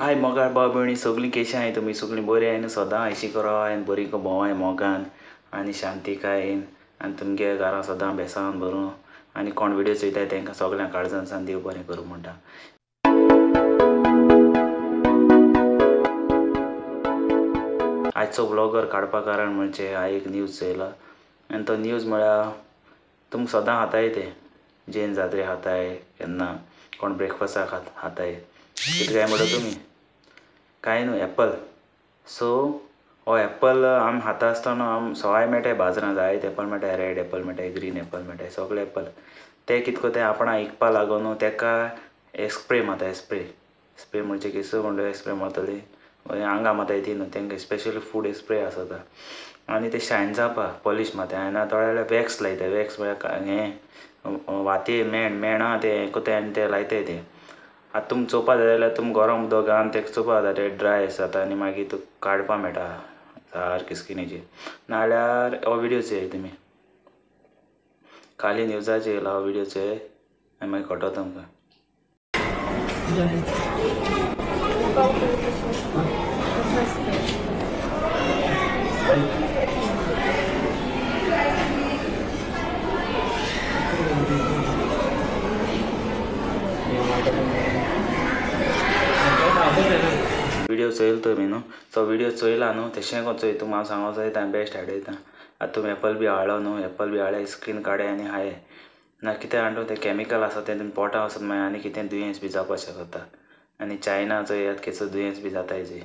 हाय मोगाळ भाव भयणी सगळीं केशी आहाय तुमी सगळीं बरी आहाय सदां अशी करो आनी बरी भोंवाय मोगान आनी शांतीकायेन आनी तुमगे घरा सदां बेसावन भरूं आनी कोण व्हिडिओ चोयताय तांकां सगळ्यांक काळजान देव बरें करूं म्हणटा। आजचो ब्लॉगर काडपा कारण म्हणजे हांव एक न्यूज चोयला आनी तो न्यूज म्हळ्यार तुमकां सदां खाताय ते जैन जात्रे खाताय केन्ना कोण ब्रेकफास्टाक खाताय कितें काय म्हणटा तुमी कांय न्हू एप्पल। सो हो एप्पल आम खाता आसतना आम सवाय मेळटाय बाजारांत जायत एप्पल मेळटाय रेड एप्पल मेळटाय ग्रीन एप्पल मेळटाय सगळे एप्पल ते कितें कोताय आपणा इकपा लागून तेका स्प्रे मारताय स्प्रे म्हणजे केसो म्हणल्यार स्प्रे मारतली आंगा मारताय ती न्हू तेंकां स्पेशली फूड स्प्रे आसता आनी ते शायन जावपा पॉलीश मारताय आनी थोड्या वेळार वॅक्स लायताय वॅक्स म्हळ्यार हें वाती मेणा ते कोताय आनी ते लायताय ते आतां तुमी चोवपा जाय जाल्यार तुमी गरम उदक घालून तेका चोवपा जाता ते ड्राय जाता आनी मागीर तुका काडपा मेळटा सारकी स्किनीचेर नाल्यार हो व्हिडिओ चोय तुमी खाली न्यूजाचेर येयला हो व्हिडिओ चोय आनी मागीर कळटो तुमकां। व्हिडिओ चोयल तुमी न्हू तो व्हिडिओ चोयला न्हू तशें कोण चोय तुमी हांव सांगो जायता बेस्ट आयडयता आतां तुमी एप्पल बी हाडलो न्हू एप्पल बी हाडले स्क्रीन काडे आनी हाय ना कितें हाडून ते कॅमिकल आसा ते तुमी पोटां वचत मागीर आनी कितें दुयेंस बी जावपा शकता आनी चायना चोयात केसो दुयेंस बी जाताय जे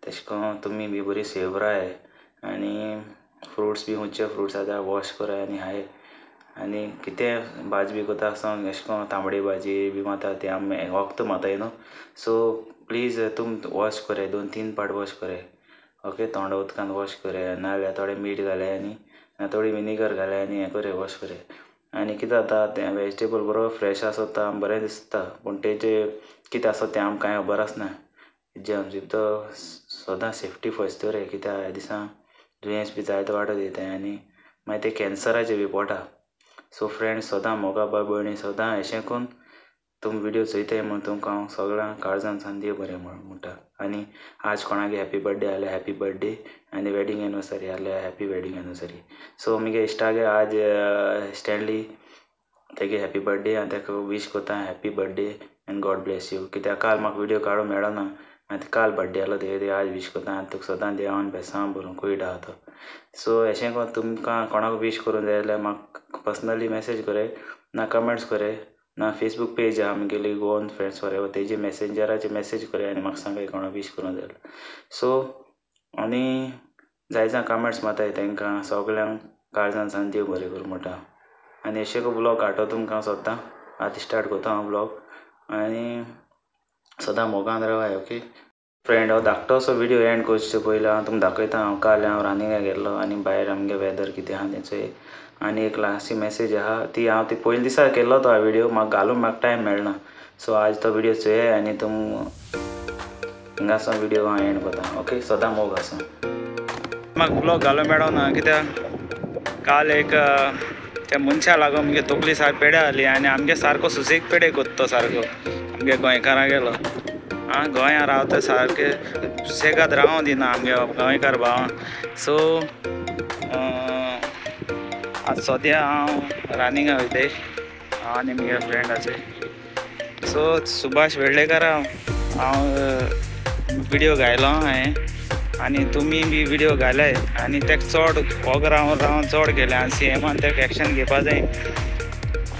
तशें करून तुमी बी बरी सेव राय आनी फ्रुट्स बी खंयचे फ्रुट्स आसा वॉश कराय आनी हाय आनी कितें भाजी बी कोता आसतना अशें करून तांबडी भाजी बी माता ती आमी वखद माताय न्हू सो प्लीज तुम वॉश करे 2-3 पाट वॉश करे ओके तोंडा उदकान वॉश करे नाल्यार थोडे मीठ घाले आनी थोडी विनेगर घाले आनी हें करे वॉश करे आनी कितें जाता तें वेजिटेबल बरो फ्रेश आसता बरें दिसता पूण तेजे कितें आसा तें आमकां कांय खबर आसना जे आमची तो सदां सेफ्टी फर्स्ट रे कित्याक ह्या दिसा दुयेंस बी जायत वाडत येताय आनी मागीर ते कॅन्सराचे बी पोटा सो फ्रेंड्स सदां मोगा बाय भयणी सदां अशें करून तुमी व्हिडिओ चोयताय म्हूण तुमकां हांव सगळ्यांक काळजान देव बरें म्हणटा आनी आज कोणागे हॅपी बर्थडे आहल्यार हॅपी बर्थडे आनी वेडींग एनिवर्सरी आहल्यार हॅपी वेडींग एनिवर्सरी सो म्हगे इश्टागे आज स्टॅनली तेगे हॅपी बर्थडे आनी तेका वीश कोता happy birthday and God bless you कित्याक काल म्हाका व्हिडिओ काडूंक मेळना आनी काल बर्थडे आहलो तेगे आज वीश कोता आनी तुका सदां देवान बेसांव भरून कूयट आहा तो सो अशें करून तुमकां कोणाक वीश करूंक जाय जाल्यार म्हाका पर्सनली मेसेज करे ना कमेंट्स करे ना फेसबूक पेज आहा आमगेली गोवन फ्रेंड्स फॉर एवर तेजे मेसेंजराचे मेसेज करे आनी म्हाका सांगाय कोणाक वीश करूंक जाय सो आनी जायत कमेंट्स माताय तांकां सगल्यांक काळजान देव बरें करूं म्हणटा आनी अशें को ब्लॉग काडटो तुमकां सोदता आतां स्टार्ट कोता हांव ब्लॉग आनी सदां मोगान रावाय ओके फ्रेंड हांव धाकटो असो व्हिडिओ एंड करचे पयलीं हांव तुमकां दाखयता हांव काल हांव रानिंगाक गेल्लो आनी भायर आमगे वेदर कितें आहा तें चोय आनी एक लास्टची मेसेज आहा ती हांव ती पयले दिसा केल्लो तो व्हिडिओ म्हाका घालूंक म्हाका टायम मेळना सो आज तो व्हिडिओ चोय आनी तुम हिंगासो व्हिडिओ हांव एंड कोता ओके सदां मोग आसा म्हाका ब्लॉग घालूंक मेळना कित्याक काल एक त्या मनशा लागून आमगे तकली सारकी पेड्या जाली आनी आमगे सारको सुसेग पेडे कोत्ता तो सारको आमगे गोंयकारां गेलो आं गोंया रावता सारके सुसेगाद रावूं दिना आमगे गोंयकार भावां सो आज सद्या हांव रानिंगा वयताय हांव आनी म्हगे फ्रेंडाचे सो सुभाष वेर्ळेकार हांव व्हिडिओ घायलो हांवें आनी तुमी बी व्हिडिओ घाल्याय आनी तेका चड वोग रावन चड गेले आनी सीएमान तेका एक्शन घेवपा जाय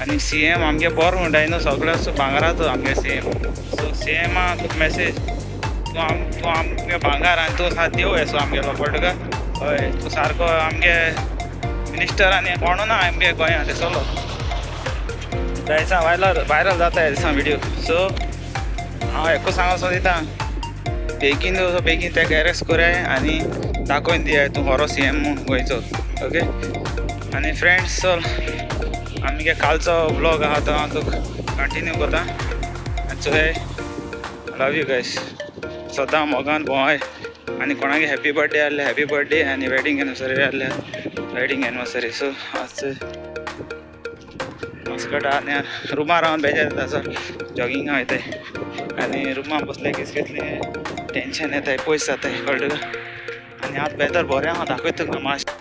आनी सीएम आमगे बरो म्हणटाय न्हू सगळ्याचो भांगराचो आमगे सीएम सो सीएमा तुका मेसेज तूं आमगे भांगार आनी तूं सारको देव येसो आमगेलो कळटा हय तूं सारको आमगे मिनिस्टर आनी कोणू ना आमगे गोंयांत ते चलो ह्या दिसा वायरल जाता ह्या दिसा व्हिडिओ सो हांव हेको सांगोसो दिता बेगीन तेका एरेस्ट कोराय आनी दाखोवन दियाय तूं खरो सीएम म्हूण गोंयचो ओके आनी फ्रेंड्स चल आमगे कालचो ब्लॉग आहा तो हांव तुका कंटिन्यू कोता चोय लव यू गायस सदां मोगान भोंवाय आनी कोणागे हॅपी बर्थडे आहल्यार हॅपी बर्थडे आनी वेडींग एनिवर्सरी आहल्यार वेडींग एनिवर्सरी सो आज मस्कट आनी रुमार रावन बेजार येता सर जॉगिंगा वयताय आनी रुमान बसले की कसलें टेन्शन येताय पयस जाताय कळ्ळें. आनी आज वेदर बरें हांव दाखयता तुका मातशें